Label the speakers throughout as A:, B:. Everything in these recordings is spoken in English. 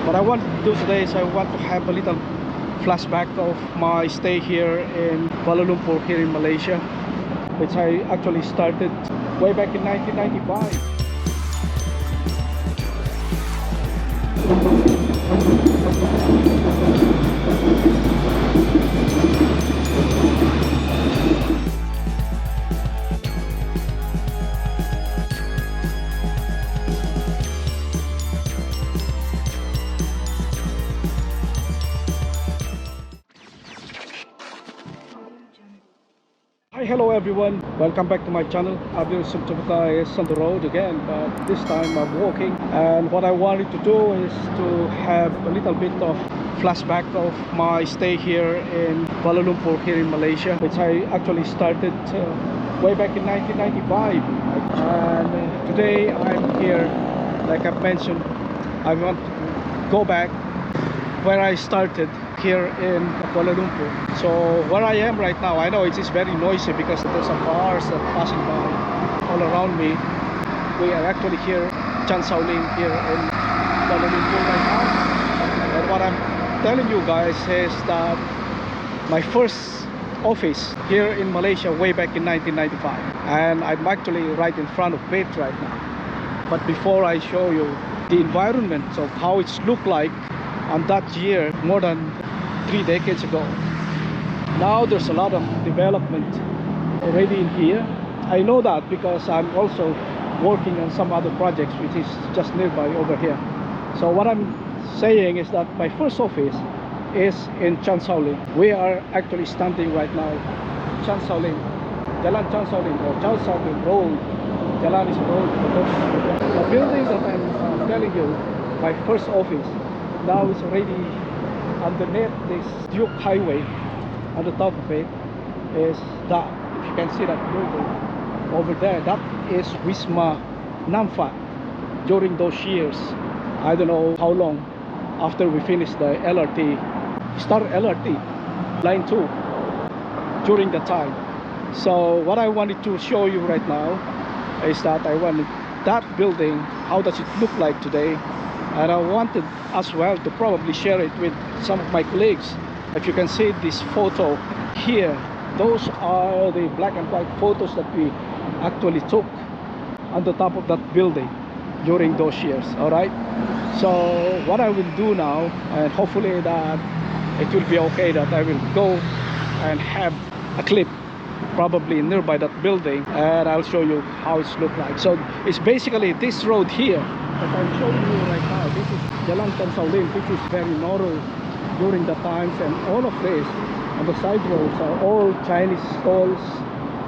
A: What I want to do today is I want to have a little flashback of my stay here in Kuala Lumpur here in Malaysia, which I actually started way back in 1995. Hi, hello everyone, welcome back to my channel. Abdul is on the road again, but this time I'm walking, and what I wanted to do is to have a little bit of flashback of my stay here in Kuala Lumpur here in Malaysia, which I actually started way back in 1995. And today I'm here, like I've mentioned, I want to go back where I started here in Kuala Lumpur. So where I am right now, I know it is very noisy because there's some cars that are passing by all around me. We are actually here, Chan Sow Lin, here in Kuala Lumpur right now. And what I'm telling you guys is that my first office here in Malaysia way back in 1995, and I'm actually right in front of it right now. But before I show you the environment of how it's looked like on that year, more than 3 decades ago. Now there's a lot of development already in here. I know that because I'm also working on some other projects which is just nearby over here. So what I'm saying is that my first office is in Chan Sow Lin. We are actually standing right now Chan Sow Lin, Jalan Chan Sow Lin, or Chan Sow Lin Road. Jalan is a road. The building that I'm telling you, my first office, now is already underneath this Duke Highway. On the top of it is that, if you can see that building over there, that is Wisma Namfat. During those years, I don't know how long after we finished the LRT, STAR LRT line 2, during the time. So what I wanted to show you right now is that I wanted that building, how does it look like today, and I wanted as well to probably share it with some of my colleagues. If you can see this photo here, those are the black and white photos that we actually took on the top of that building during those years. All right, so what I will do now, and hopefully that it will be okay, that I will go and have a clip probably nearby that building, and I'll show you how it's look like. So it's basically this road here that I'm showing you right now. This is Jalan Chan Sow Lin, which is very narrow during the times, and all of this on the side roads are all Chinese stalls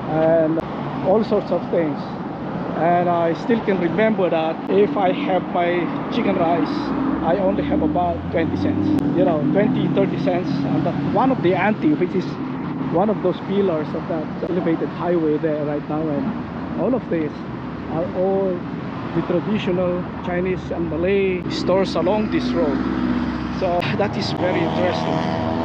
A: and all sorts of things. And I still can remember that if I have my chicken rice, I only have about 20 cents, you know, 20-30 cents. And that one of the auntie, which is one of those pillars of that elevated highway there right now, and all of these are all the traditional Chinese and Malay stores along this road. So that is very interesting,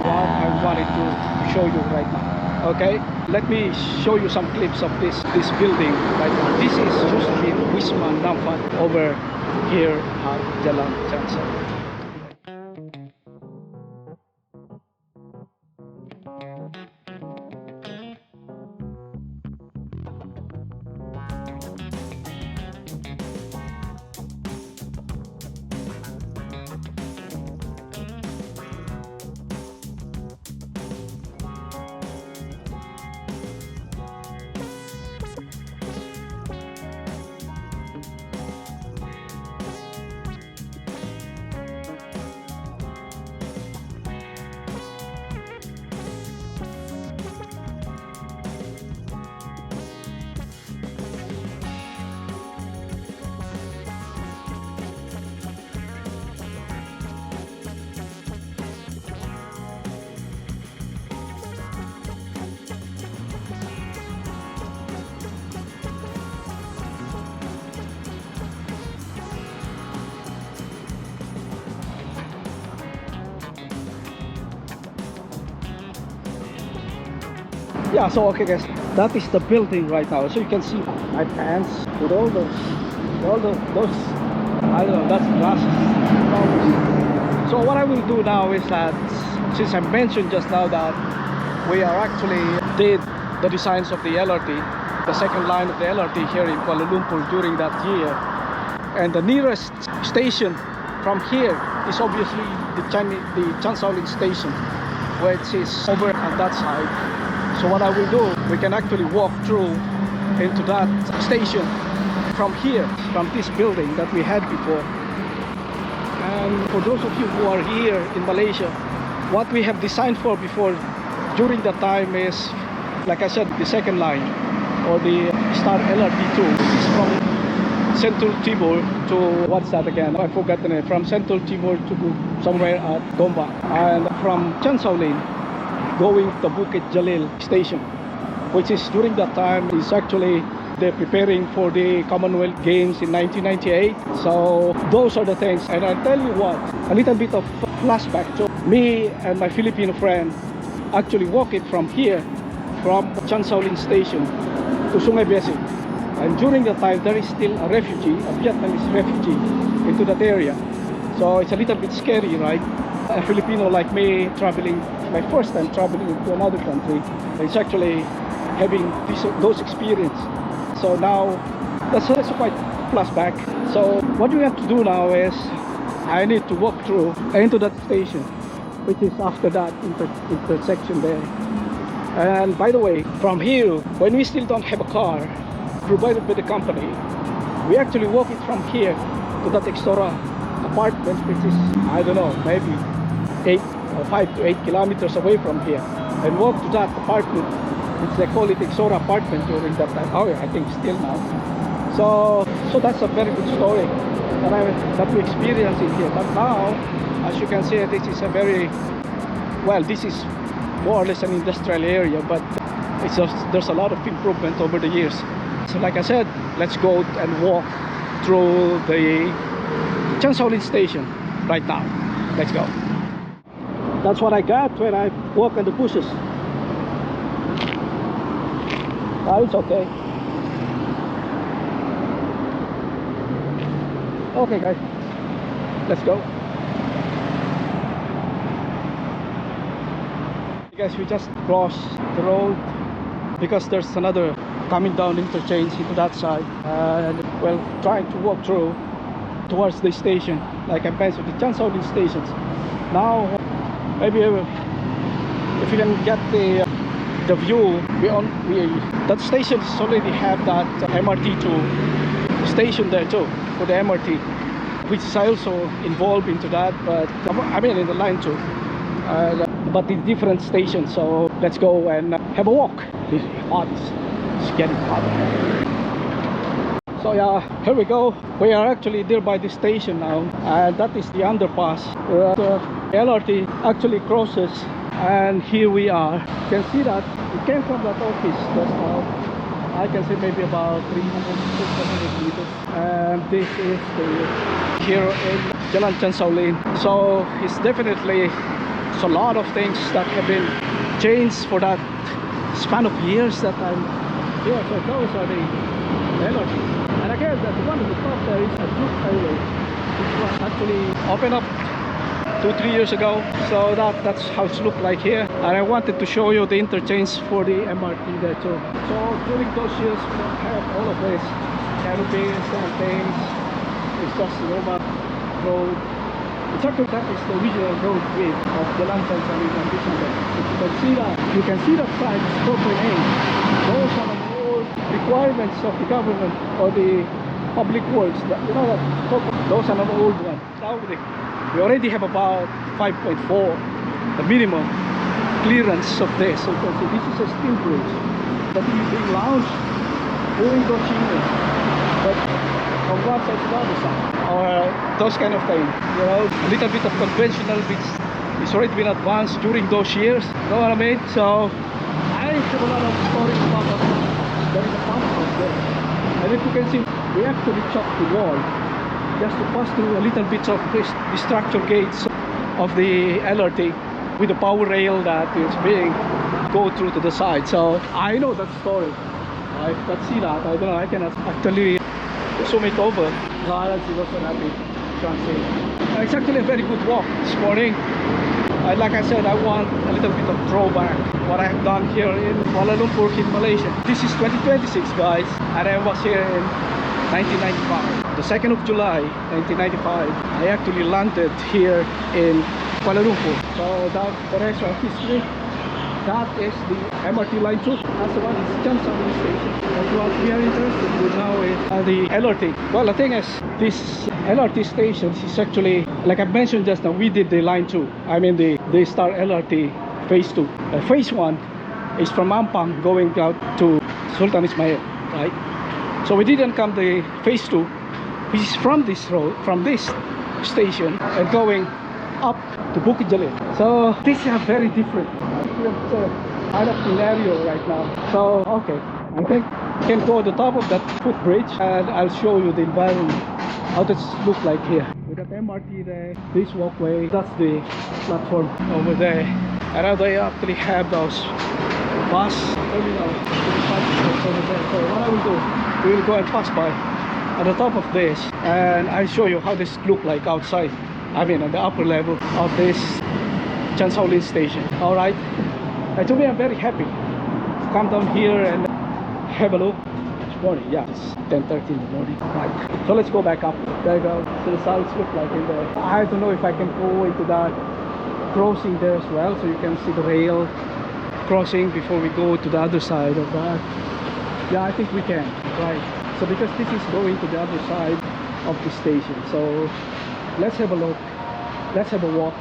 A: what I wanted to show you right now. Okay, let me show you some clips of this building right now. This is usually Wisma Namfat over here at Jalan Chan Sow Lin. Yeah, so okay guys, that is the building right now. So you can see my pants with all those I don't know, that's glasses. So what I will do now is that, since I mentioned just now that we are actually did the designs of the LRT, the second line of the LRT here in Kuala Lumpur during that year, and the nearest station from here is obviously the Chan Sow Lin station, which is over on that side. So what I will do, we can actually walk through into that station from here, from this building that we had before. And for those of you who are here in Malaysia, what we have designed for before during that time is, like I said, the second line, or the STAR LRT 2, which is from Central Timor to, what's that again? I forgot the name. From Central Timor to somewhere at Gombak, and from Chan Sow Lin going to Bukit Jalil station, which is during that time is actually they're preparing for the Commonwealth Games in 1998. So those are the things. And I'll tell you what, a little bit of flashback. So me and my Filipino friend actually walk it from here, from Chan Sow Lin station to Sungai Besi. And during that time, there is still a refugee, a Vietnamese refugee into that area. So it's a little bit scary, right? A Filipino like me traveling, my first time traveling to another country, it's actually having those experiences. So now, that's quite flashback. So what we have to do now is, I need to walk through into that station, which is after that intersection there. And by the way, from here, when we still don't have a car provided by the company, we actually walk it from here to that Extora apartment, which is, I don't know, maybe 5 to 8 kilometers away from here, and walk to that apartment, which they call it Exora apartment during that time. Oh yeah, I think still now. So that's a very good story that we experience in here. But now, as you can see, this is a very, well, this is more or less an industrial area, but it's just, there's a lot of improvement over the years. So like I said, let's go and walk through the Chan Sow Lin station right now. Let's go. That's what I got when I walk on the bushes. Oh, it's okay. Okay guys, let's go. Guys, we just crossed the road because there's another coming down interchange into that side, and well, trying to walk through towards the station, like I mentioned, the Chan Sow Lin stations. Now, maybe if you can get the view, that station already have that MRT2 station there too, for the MRT, which is also involved into that, but I mean in the line too, but in different stations. So let's go and have a walk. It's hot, it's getting hot. So yeah, here we go. We are actually there by the station now, and that is the underpass where the LRT actually crosses, and here we are. You can see that we came from that office just now. I can say maybe about 300 to 400 meters, and this is the here in Jalan Chan Sow Lin. So it's definitely, it's a lot of things that have been changed for that span of years that I'm here. So those are the LRTs. And again, the one at the top there is a Duke highway, which was actually opened up 2-3 years ago. So that's how it's looked like here. And I wanted to show you the interchange for the MRT there too. So during those years, we don't have all of this canopies and things. It's just a normal road. It's actually, that is the original road width of Jalan Chan Sow Lin and this one there. You can see that sign, it's 4.8. Those are the old requirements of the government or the public works. You know that, those are an old one. Now we already have about 5.4, the minimum clearance of this. So you can see this is a steel bridge that is being launched during those years. But from one side to the other side, or those kind of things, you know, a little bit of conventional, which is already been advanced during those years. You know what I mean? So I have a lot of stories about that. There is a pump out there, and if you can see, we actually chopped the wall just to pass through a little bit of the structure gates of the LRT with the power rail that is being go through to the side. So I know that story. I can see that. I don't know. I cannot actually zoom it over. No, I don't see what's so happy. Can't see. It's actually a very good walk this morning. Like I said, I want a little bit of throwback what I have done here in Kuala Lumpur in Malaysia. This is 2026, guys, and I was here in 1995. The 2nd of July 1995, I actually landed here in Kuala Lumpur. So that's the rest of history. That is the MRT line 2. That's the one is Chan Sow Lin station. But what we are interested in now is the LRT. Well, the thing is, this LRT station is actually, like I mentioned just now, we did the line 2. I mean the STAR LRT Phase 2. Phase 1 is from Ampang going out to Sultan Ismail, right? So we didn't come the Phase 2, which is from this road, from this station, and going up to Bukit Jalil. So these are very different. It's a kind of scenario right now. So okay, I think I can go to the top of that footbridge and I'll show you the environment, how does it look like here. With that MRT there, this walkway, that's the platform over there. And now they actually have those bus terminal over there. So what I will do, we will go and pass by at the top of this and I'll show you how this look like outside. I mean at the upper level of this Chan Sow Lin station. Alright, to me I'm very happy to come down here and have a look. It's morning, yeah, it's 10:30 in the morning. Right, so let's go back up. There you go. So the sides look like in there. I don't know if I can go into that crossing there as well, so you can see the rail crossing before we go to the other side of that. Yeah, I think we can. Right, so because this is going to the other side of the station, so let's have a look, let's have a walk.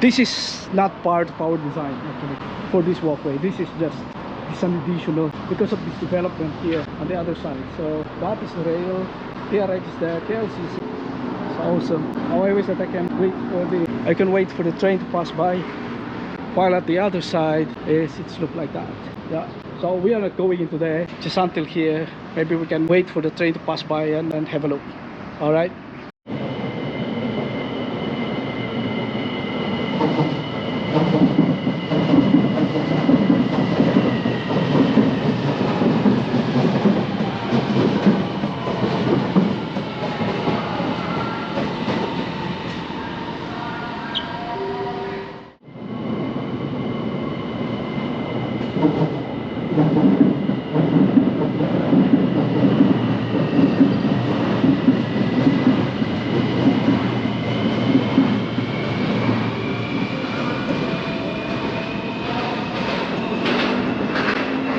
A: This is not part of our design actually for this walkway. This is just some additional because of this development here on the other side. So that is the rail, TRX is there, KLCC. It's awesome. How I wish that I can wait for the train to pass by, while at the other side is it's look like that. Yeah, so we are not going into there just until here. Maybe we can wait for the train to pass by and have a look. All right.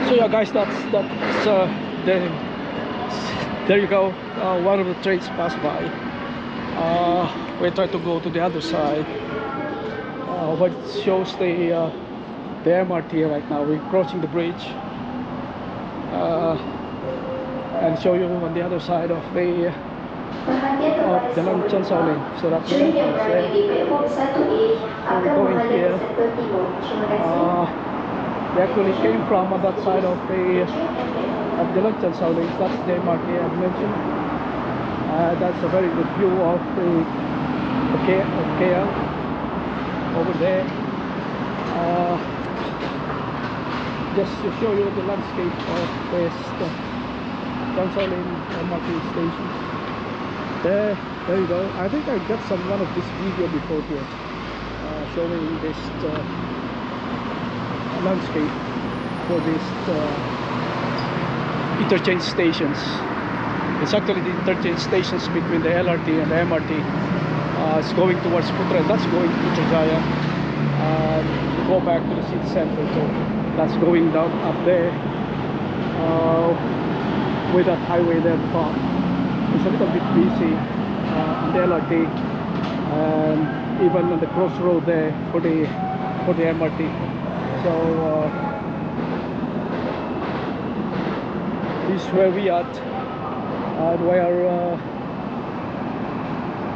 A: So yeah guys, there you go. One of the trains passed by. We try to go to the other side. What shows the MRT right now. We're crossing the bridge and show you on the other side of the Jalan Chan Sow Lin. So that's the entrance there. So we're going here. We actually came from on that side of the Jalan Chan Sow Lin. That's the MRT I've mentioned. That's a very good view of the KL over there. Just to show you the landscape of this Chan Sow Lin MRT station. There you go. I think I got one of this video before here, showing this landscape for these interchange stations. It's actually the interchange stations between the LRT and the MRT. It's going towards Putra, that's going to Putrajaya. To go back to the city center, so that's going down up there with that highway there at the top. It's a little bit busy on the LRT and even on the crossroad there for the MRT. So this is where we are at, and we are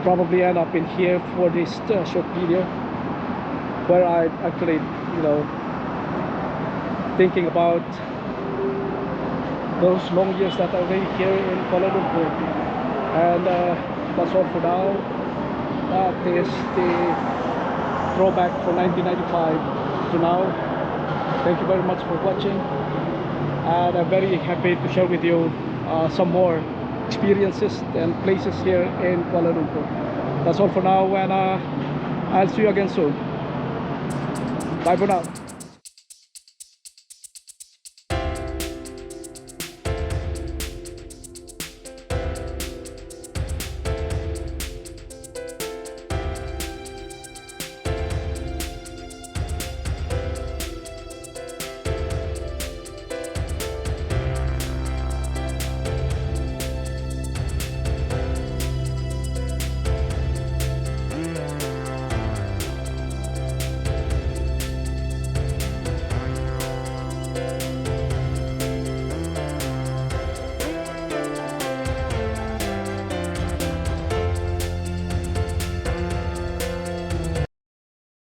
A: probably end up in here for this short video, where I actually, you know, thinking about those long years that I lived here in Kuala Lumpur. And that's all for now. That is the throwback from 1995 to now. Thank you very much for watching, and I'm very happy to share with you some more experiences and places here in Kuala Lumpur. That's all for now, and I'll see you again soon. Bye for now.